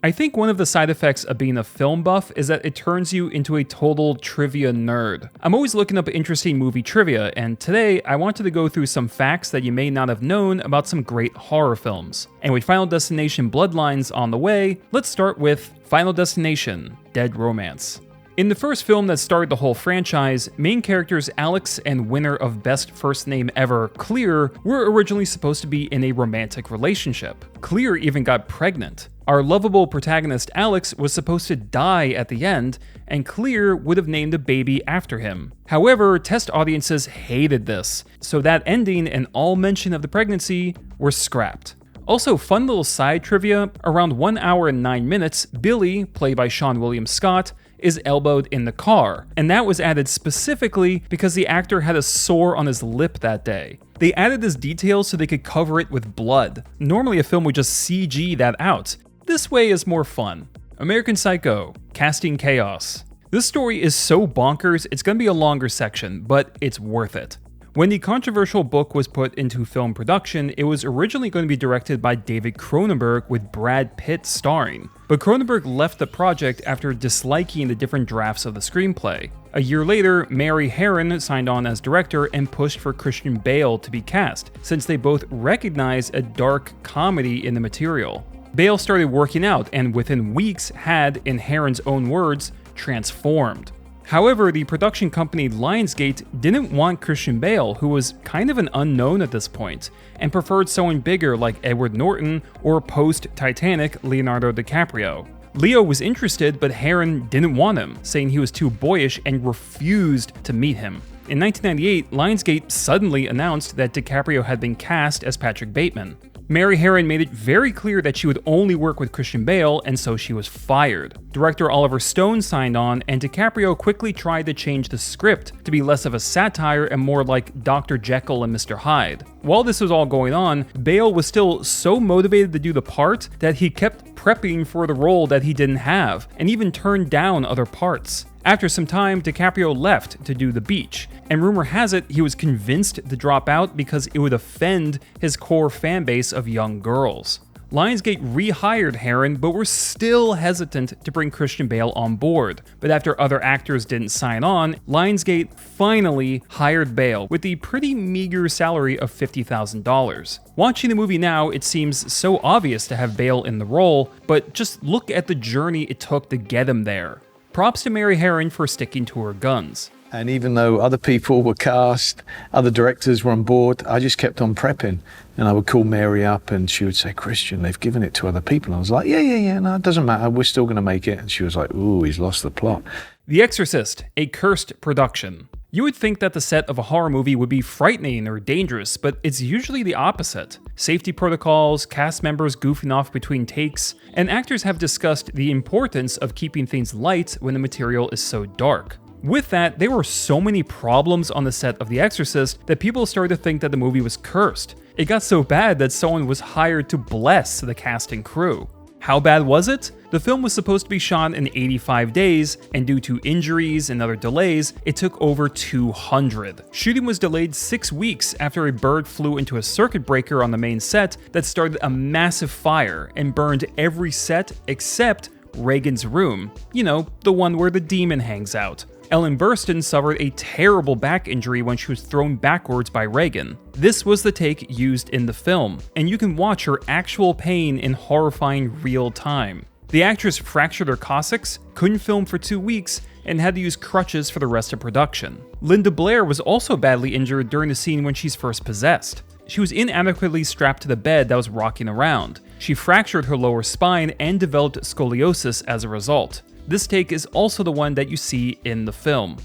I think one of the side effects of being a film buff is that it turns you into a total trivia nerd. I'm always looking up interesting movie trivia, and today I wanted to go through some facts that you may not have known about some great horror films. And with Final Destination Bloodlines on the way, let's start with Final Destination: Dead Romance. In the first film that started the whole franchise, main characters Alex and winner of Best First Name Ever, Clear, were originally supposed to be in a romantic relationship. Clear even got pregnant. Our lovable protagonist Alex was supposed to die at the end, and Clear would have named a baby after him. However, test audiences hated this, so that ending and all mention of the pregnancy were scrapped. Also, fun little side trivia, around 1 hour and 9 minutes, Billy, played by Sean William Scott, is elbowed in the car, and that was added specifically because the actor had a sore on his lip that day. They added this detail so they could cover it with blood. Normally a film would just CG that out. This way is more fun. American Psycho: Casting Chaos. This story is so bonkers, it's gonna be a longer section, but it's worth it. When the controversial book was put into film production, it was originally going to be directed by David Cronenberg with Brad Pitt starring. But Cronenberg left the project after disliking the different drafts of the screenplay. A year later, Mary Harron signed on as director and pushed for Christian Bale to be cast, since they both recognized a dark comedy in the material. Bale started working out and within weeks had, in Harron's own words, transformed. However, the production company Lionsgate didn't want Christian Bale, who was kind of an unknown at this point, and preferred someone bigger like Edward Norton or post-Titanic Leonardo DiCaprio. Leo was interested, but Harron didn't want him, saying he was too boyish and refused to meet him. In 1998, Lionsgate suddenly announced that DiCaprio had been cast as Patrick Bateman. Mary Harron made it very clear that she would only work with Christian Bale, and so she was fired. Director Oliver Stone signed on, and DiCaprio quickly tried to change the script to be less of a satire and more like Dr. Jekyll and Mr. Hyde. While this was all going on, Bale was still so motivated to do the part that he kept prepping for the role that he didn't have, and even turned down other parts. After some time, DiCaprio left to do The Beach, and rumor has it he was convinced to drop out because it would offend his core fanbase of young girls. Lionsgate rehired Harron, but were still hesitant to bring Christian Bale on board. But after other actors didn't sign on, Lionsgate finally hired Bale with the pretty meager salary of $50,000. Watching the movie now, it seems so obvious to have Bale in the role, but just look at the journey it took to get him there. Props to Mary Harron for sticking to her guns. And even though other people were cast, other directors were on board, I just kept on prepping. And I would call Mary up and she would say, Christian, they've given it to other people. And I was like, yeah, no, it doesn't matter. We're still going to make it. And she was like, ooh, he's lost the plot. The Exorcist, a cursed production. You would think that the set of a horror movie would be frightening or dangerous, but it's usually the opposite. Safety protocols, cast members goofing off between takes, and actors have discussed the importance of keeping things light when the material is so dark. With that, there were so many problems on the set of The Exorcist that people started to think that the movie was cursed. It got so bad that someone was hired to bless the cast and crew. How bad was it? The film was supposed to be shot in 85 days, and due to injuries and other delays, it took over 200. Shooting was delayed 6 weeks after a bird flew into a circuit breaker on the main set that started a massive fire and burned every set except Reagan's room. You know, the one where the demon hangs out. Ellen Burstyn suffered a terrible back injury when she was thrown backwards by Reagan. This was the take used in the film, and you can watch her actual pain in horrifying real time. The actress fractured her coccyx, couldn't film for 2 weeks, and had to use crutches for the rest of production. Linda Blair was also badly injured during the scene when she's first possessed. She was inadequately strapped to the bed that was rocking around. She fractured her lower spine and developed scoliosis as a result. This take is also the one that you see in the film.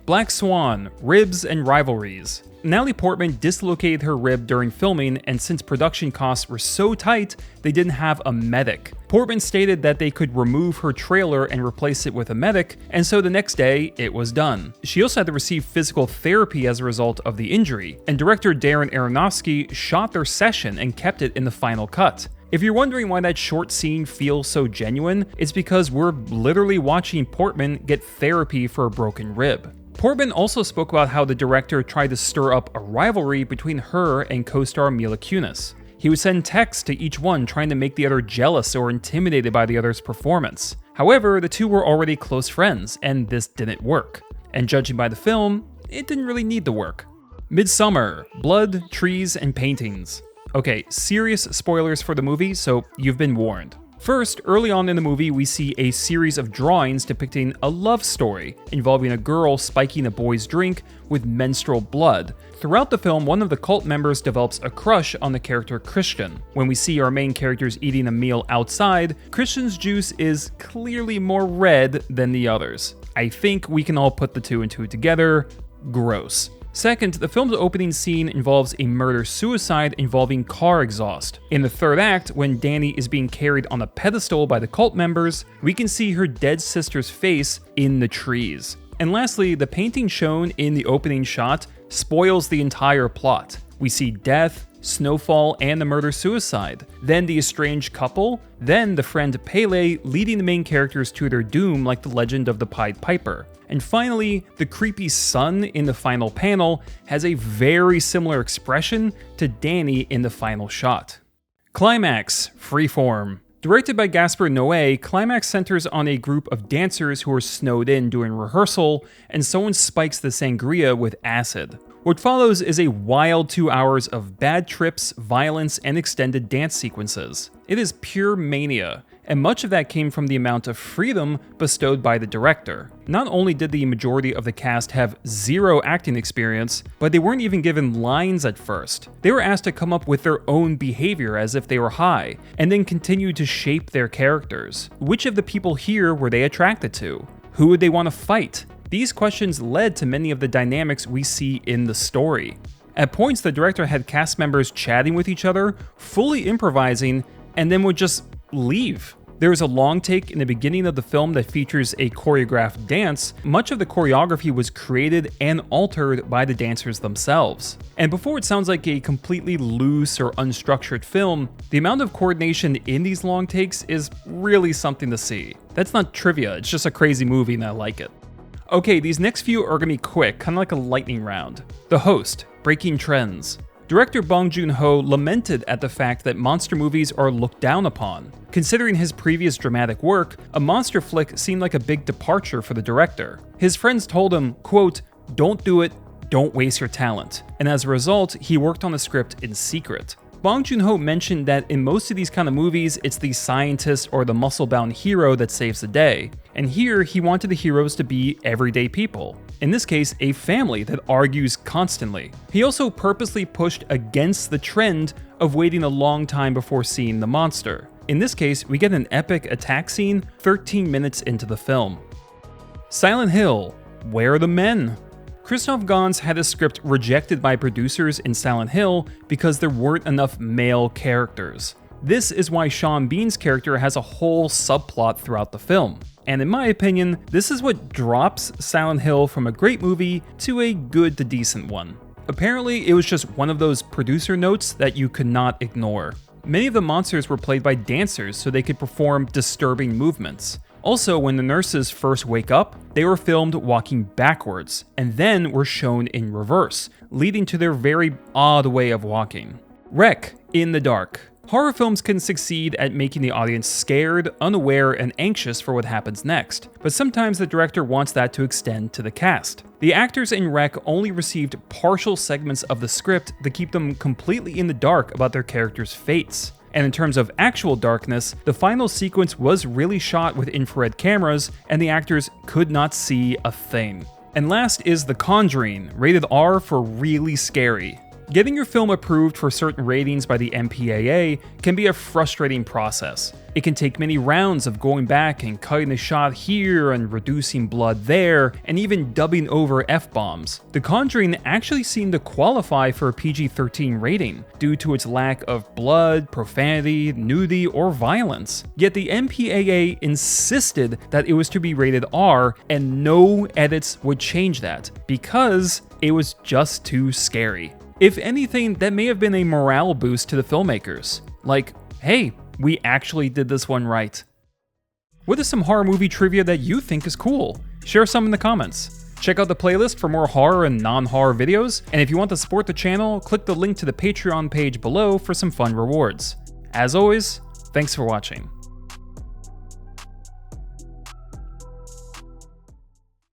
Black Swan, Ribs and Rivalries. Natalie Portman dislocated her rib during filming, and since production costs were so tight, they didn't have a medic. Portman stated that they could remove her trailer and replace it with a medic, and so the next day, it was done. She also had to receive physical therapy as a result of the injury, and director Darren Aronofsky shot their session and kept it in the final cut. If you're wondering why that short scene feels so genuine, it's because we're literally watching Portman get therapy for a broken rib. Portman also spoke about how the director tried to stir up a rivalry between her and co-star Mila Kunis. He would send texts to each one trying to make the other jealous or intimidated by the other's performance. However, the two were already close friends, and this didn't work. And judging by the film, it didn't really need to work. Midsommar, blood, trees, and paintings. Okay, serious spoilers for the movie, so you've been warned. First, early on in the movie, we see a series of drawings depicting a love story involving a girl spiking a boy's drink with menstrual blood. Throughout the film, one of the cult members develops a crush on the character Christian. When we see our main characters eating a meal outside, Christian's juice is clearly more red than the others. I think we can all put the two and two together. Gross. Second, the film's opening scene involves a murder-suicide involving car exhaust. In the third act, when Danny is being carried on a pedestal by the cult members, we can see her dead sister's face in the trees. And lastly, the painting shown in the opening shot spoils the entire plot. We see death, snowfall, and the murder-suicide, then the estranged couple, then the friend Pele leading the main characters to their doom like the legend of the Pied Piper. And finally, the creepy son in the final panel has a very similar expression to Danny in the final shot. Climax, Freeform. Directed by Gaspar Noé, Climax centers on a group of dancers who are snowed in during rehearsal, and someone spikes the sangria with acid. What follows is a wild 2 hours of bad trips, violence, and extended dance sequences. It is pure mania, and much of that came from the amount of freedom bestowed by the director. Not only did the majority of the cast have zero acting experience, but they weren't even given lines at first. They were asked to come up with their own behavior as if they were high, and then continue to shape their characters. Which of the people here were they attracted to? Who would they want to fight? These questions led to many of the dynamics we see in the story. At points, the director had cast members chatting with each other, fully improvising, and then would just leave. There is a long take in the beginning of the film that features a choreographed dance. Much of the choreography was created and altered by the dancers themselves. And before it sounds like a completely loose or unstructured film, the amount of coordination in these long takes is really something to see. That's not trivia, it's just a crazy movie and I like it. Okay, these next few are gonna be quick, kinda like a lightning round. The Host, Breaking Trends. Director Bong Joon-ho lamented at the fact that monster movies are looked down upon. Considering his previous dramatic work, a monster flick seemed like a big departure for the director. His friends told him, quote, "Don't do it, don't waste your talent." And as a result, he worked on the script in secret. Bong Joon-ho mentioned that in most of these kind of movies, it's the scientist or the muscle-bound hero that saves the day. And here, he wanted the heroes to be everyday people. In this case, a family that argues constantly. He also purposely pushed against the trend of waiting a long time before seeing the monster. In this case, we get an epic attack scene 13 minutes into the film. Silent Hill, Where are the Men? Christoph Gans had his script rejected by producers in Silent Hill because there weren't enough male characters. This is why Sean Bean's character has a whole subplot throughout the film. And in my opinion, this is what drops Silent Hill from a great movie to a good to decent one. Apparently, it was just one of those producer notes that you could not ignore. Many of the monsters were played by dancers so they could perform disturbing movements. Also, when the nurses first wake up, they were filmed walking backwards, and then were shown in reverse, leading to their very odd way of walking. Wreck, In the Dark. Horror films can succeed at making the audience scared, unaware, and anxious for what happens next, but sometimes the director wants that to extend to the cast. The actors in Wreck only received partial segments of the script to keep them completely in the dark about their characters' fates. And in terms of actual darkness, the final sequence was really shot with infrared cameras, and the actors could not see a thing. And last is The Conjuring, rated R for really scary. Getting your film approved for certain ratings by the MPAA can be a frustrating process. It can take many rounds of going back and cutting a shot here and reducing blood there, and even dubbing over F-bombs. The Conjuring actually seemed to qualify for a PG-13 rating, due to its lack of blood, profanity, nudity, or violence. Yet the MPAA insisted that it was to be rated R, and no edits would change that, because it was just too scary. If anything, that may have been a morale boost to the filmmakers. Like, hey, we actually did this one right. What is some horror movie trivia that you think is cool? Share some in the comments. Check out the playlist for more horror and non-horror videos, and if you want to support the channel, click the link to the Patreon page below for some fun rewards. As always, thanks for watching.